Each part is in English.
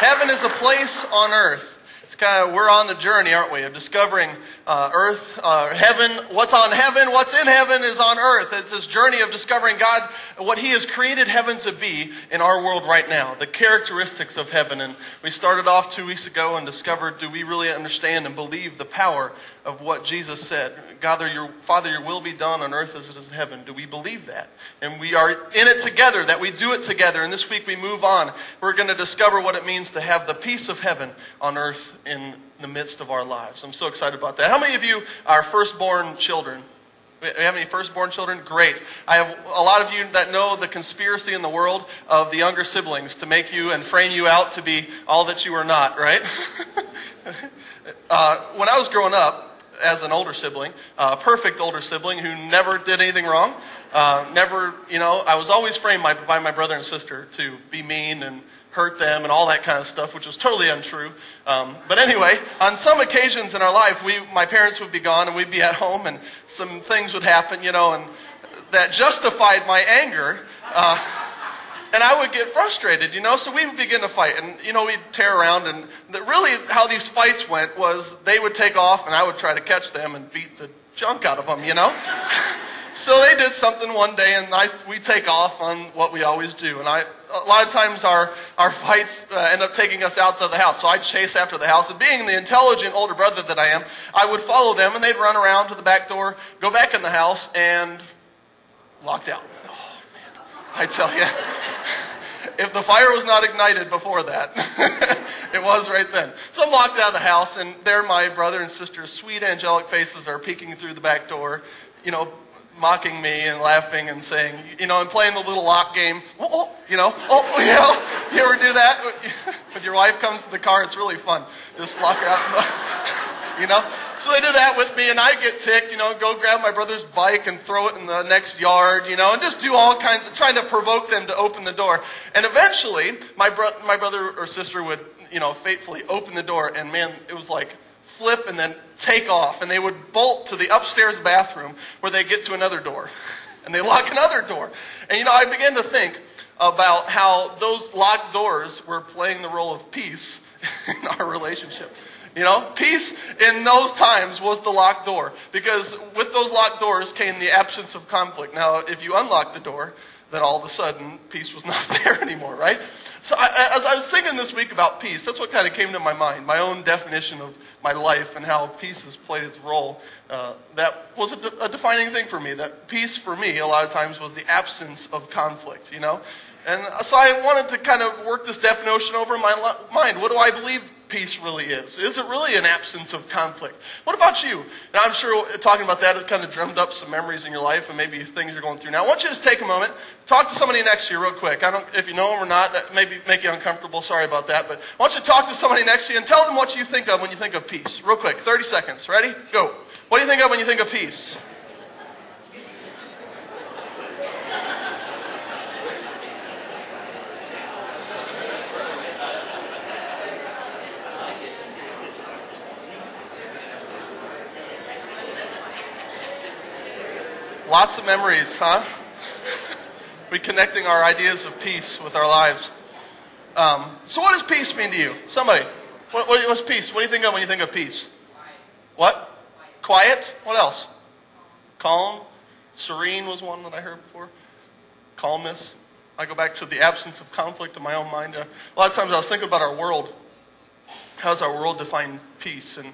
Heaven is a place on earth. It's we're on the journey, aren't we, of discovering earth, heaven. What's on heaven, what's in heaven is on earth. It's this journey of discovering God, what He has created heaven to be in our world right now, the characteristics of heaven. And we started off 2 weeks ago and discovered, do we really understand and believe the power of what Jesus said? Father, your will be done on earth as it is in heaven. Do we believe that? And we are in it together, that we do it together. And this week we move on. We're going to discover what it means to have the peace of heaven on earth in the midst of our lives. I'm so excited about that. How many of you are firstborn children? We have any firstborn children? Great. I have a lot of you that know the conspiracy in the world of the younger siblings to make you and frame you out to be all that you are not, right? When I was growing up, as an older sibling, a perfect older sibling who never did anything wrong, I was always framed by my brother and sister to be mean and hurt them and all that kind of stuff, which was totally untrue. But anyway, on some occasions in our life, my parents would be gone and we'd be at home and some things would happen, and that justified my anger. And I would get frustrated, so we would begin to fight. And, we'd tear around. And really how these fights went was they would take off and I would try to catch them and beat the junk out of them, So they did something one day and we'd take off on what we always do. And a lot of times our fights end up taking us outside the house. So I'd chase after the house. And being the intelligent older brother that I am, I would follow them and they'd run around to the back door, go back in the house, and locked out. Oh, man. I tell you. If the fire was not ignited before that, it was right then. So I'm locked out of the house, and there my brother and sister's sweet angelic faces are peeking through the back door, mocking me and laughing and saying, and playing the little lock game. You ever do that? With your wife comes to the car, it's really fun. Just lock her out, So they do that with me, and I get ticked, go grab my brother's bike and throw it in the next yard, and just do all kinds of, trying to provoke them to open the door. And eventually, my brother or sister would, faithfully open the door, and man, it was like flip and then take off. And they would bolt to the upstairs bathroom where they get to another door. And they lock another door. And, I began to think about how those locked doors were playing the role of peace in our relationship. Peace in those times was the locked door. Because with those locked doors came the absence of conflict. Now, if you unlock the door, then all of a sudden, peace was not there anymore, right? So as I was thinking this week about peace, that's what kind of came to my mind, my own definition of my life and how peace has played its role. That was a defining thing for me, that peace for me a lot of times was the absence of conflict, And so I wanted to kind of work this definition over in my mind. What do I believe peace really is? Is it really an absence of conflict? What about you? And I'm sure talking about that has kind of drummed up some memories in your life and maybe things you're going through now. I want you to just take a moment, talk to somebody next to you real quick. If you know them or not, that may make you uncomfortable. Sorry about that. But I want you to talk to somebody next to you and tell them what you think of when you think of peace. Real quick, 30 seconds. Ready? Go. What do you think of when you think of peace? Lots of memories, huh? We're connecting our ideas of peace with our lives. So what does peace mean to you? Somebody. What's peace? What do you think of when you think of peace? What? Quiet? What else? Calm? Serene was one that I heard before. Calmness. I go back to the absence of conflict in my own mind. A lot of times I was thinking about our world. How does our world define peace? And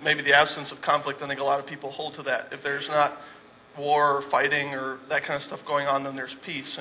maybe the absence of conflict, I think a lot of people hold to that. If there's not war or fighting or that kind of stuff going on, then there's peace.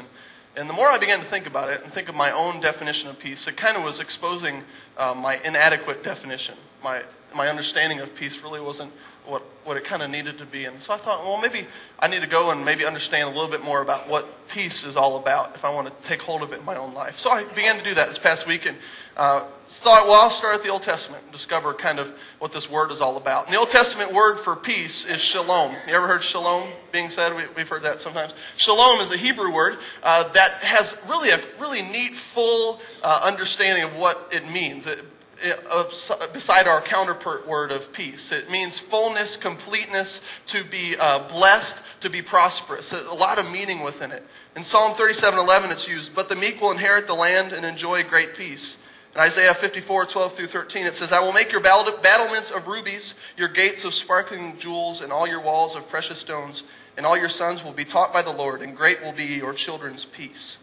And the more I began to think about it and think of my own definition of peace, it kind of was exposing my inadequate definition. My understanding of peace really wasn't what it kind of needed to be. And so I thought, well, maybe I need to go and maybe understand a little bit more about what peace is all about if I want to take hold of it in my own life. So I began to do that this past week and thought, well, I'll start at the Old Testament and discover kind of what this word is all about. And the Old Testament word for peace is shalom. You ever heard shalom being said? We've heard that sometimes. Shalom is a Hebrew word that has really a really neat, full understanding of what it means. Beside our counterpart word of peace. It means fullness, completeness, to be blessed, to be prosperous. A lot of meaning within it. In Psalm 37:11 it's used, but the meek will inherit the land and enjoy great peace. In Isaiah 54, 12 through 13, it says, I will make your battlements of rubies, your gates of sparkling jewels, and all your walls of precious stones, and all your sons will be taught by the Lord, and great will be your children's peace.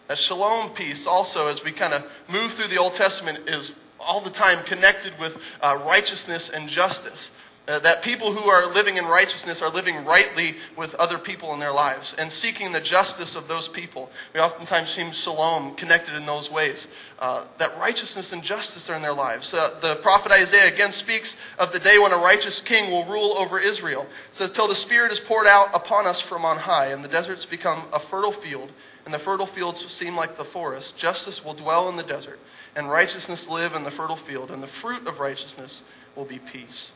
That shalom peace also, as we kind of move through the Old Testament, is all the time connected with righteousness and justice. That people who are living in righteousness are living rightly with other people in their lives and seeking the justice of those people. We oftentimes see shalom connected in those ways. That righteousness and justice are in their lives. The prophet Isaiah again speaks of the day when a righteous king will rule over Israel. It says, till the Spirit is poured out upon us from on high, and the deserts become a fertile field, and the fertile fields seem like the forest. Justice will dwell in the desert, and righteousness live in the fertile field, and the fruit of righteousness will be peace.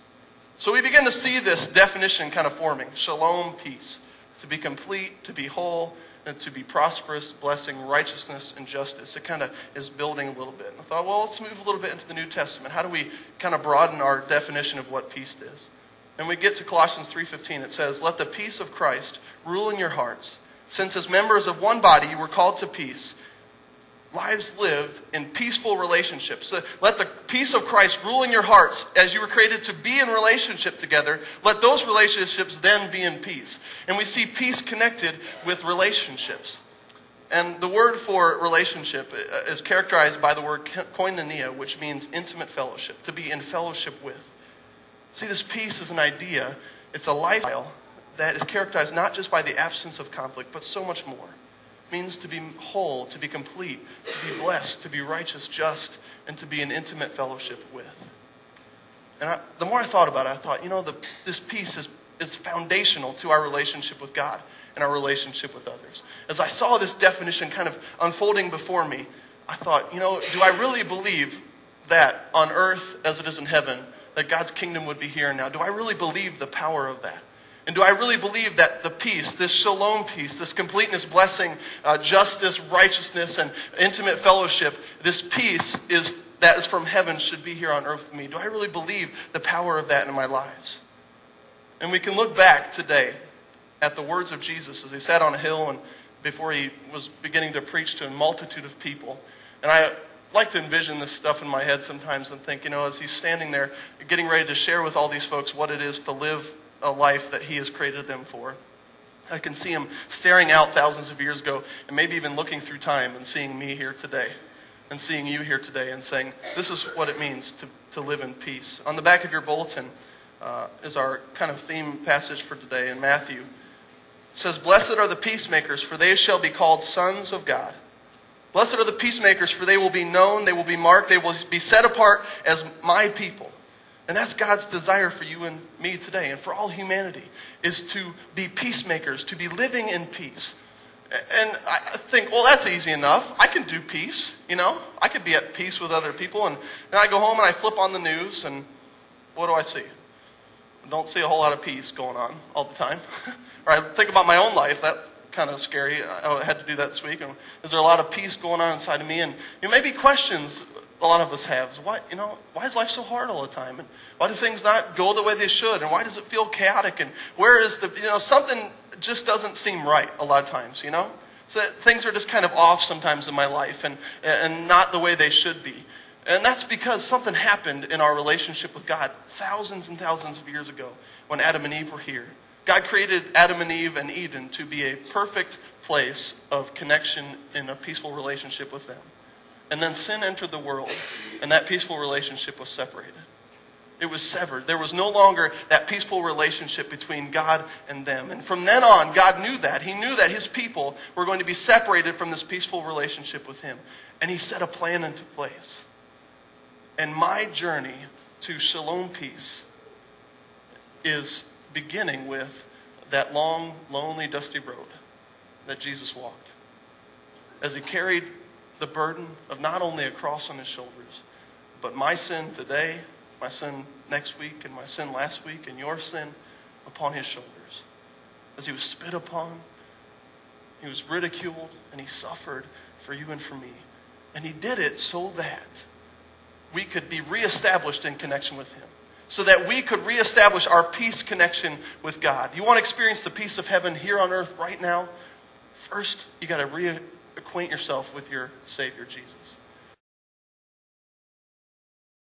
So we begin to see this definition kind of forming. Shalom, peace. To be complete, to be whole, and to be prosperous, blessing, righteousness, and justice. It kind of is building a little bit. And I thought, well, let's move a little bit into the New Testament. How do we kind of broaden our definition of what peace is? And we get to Colossians 3:15. It says, let the peace of Christ rule in your hearts. Since as members of one body you were called to peace, lives lived in peaceful relationships. So let the peace of Christ rule in your hearts as you were created to be in relationship together. Let those relationships then be in peace. And we see peace connected with relationships. And the word for relationship is characterized by the word koinonia, which means intimate fellowship, to be in fellowship with. See, this peace is an idea. It's a lifestyle that is characterized not just by the absence of conflict, but so much more. It means to be whole, to be complete, to be blessed, to be righteous, just, and to be in intimate fellowship with. And the more I thought about it, I thought, this peace is foundational to our relationship with God and our relationship with others. As I saw this definition kind of unfolding before me, I thought, do I really believe that on earth as it is in heaven, that God's kingdom would be here and now? Do I really believe the power of that? And do I really believe that the peace, this shalom peace, this completeness, blessing, justice, righteousness, and intimate fellowship, this peace that is from heaven should be here on earth with me? Do I really believe the power of that in my lives? And we can look back today at the words of Jesus as he sat on a hill and before he was beginning to preach to a multitude of people. And I like to envision this stuff in my head sometimes and think, as he's standing there getting ready to share with all these folks what it is to live a life that he has created them for. I can see him staring out thousands of years ago and maybe even looking through time and seeing me here today and seeing you here today and saying, this is what it means to live in peace. On the back of your bulletin is our kind of theme passage for today in Matthew. It says, blessed are the peacemakers, for they shall be called sons of God. Blessed are the peacemakers, for they will be known, they will be marked, they will be set apart as my people. And that's God's desire for you and me today and for all humanity, is to be peacemakers, to be living in peace. And I think, well, that's easy enough. I can do peace, I could be at peace with other people. And then I go home and I flip on the news and what do I see? I don't see a whole lot of peace going on all the time. Or I think about my own life. That's kind of scary. I had to do that this week. And is there a lot of peace going on inside of me? And maybe questions a lot of us have. Why is life so hard all the time? And why do things not go the way they should? And why does it feel chaotic? And where is something just doesn't seem right a lot of times, So that things are just kind of off sometimes in my life and not the way they should be. And that's because something happened in our relationship with God thousands and thousands of years ago when Adam and Eve were here. God created Adam and Eve and Eden to be a perfect place of connection in a peaceful relationship with them. And then sin entered the world, and that peaceful relationship was separated. It was severed. There was no longer that peaceful relationship between God and them. And from then on, God knew that. He knew that his people were going to be separated from this peaceful relationship with him. And he set a plan into place. And my journey to shalom peace is beginning with that long, lonely, dusty road that Jesus walked. As he carried the burden of not only a cross on his shoulders, but my sin today, my sin next week, and my sin last week, and your sin upon his shoulders. As he was spit upon, he was ridiculed, and he suffered for you and for me. And he did it so that we could be reestablished in connection with him. So that we could reestablish our peace connection with God. You want to experience the peace of heaven here on earth right now? First, you got to reacquaint yourself with your Savior, Jesus.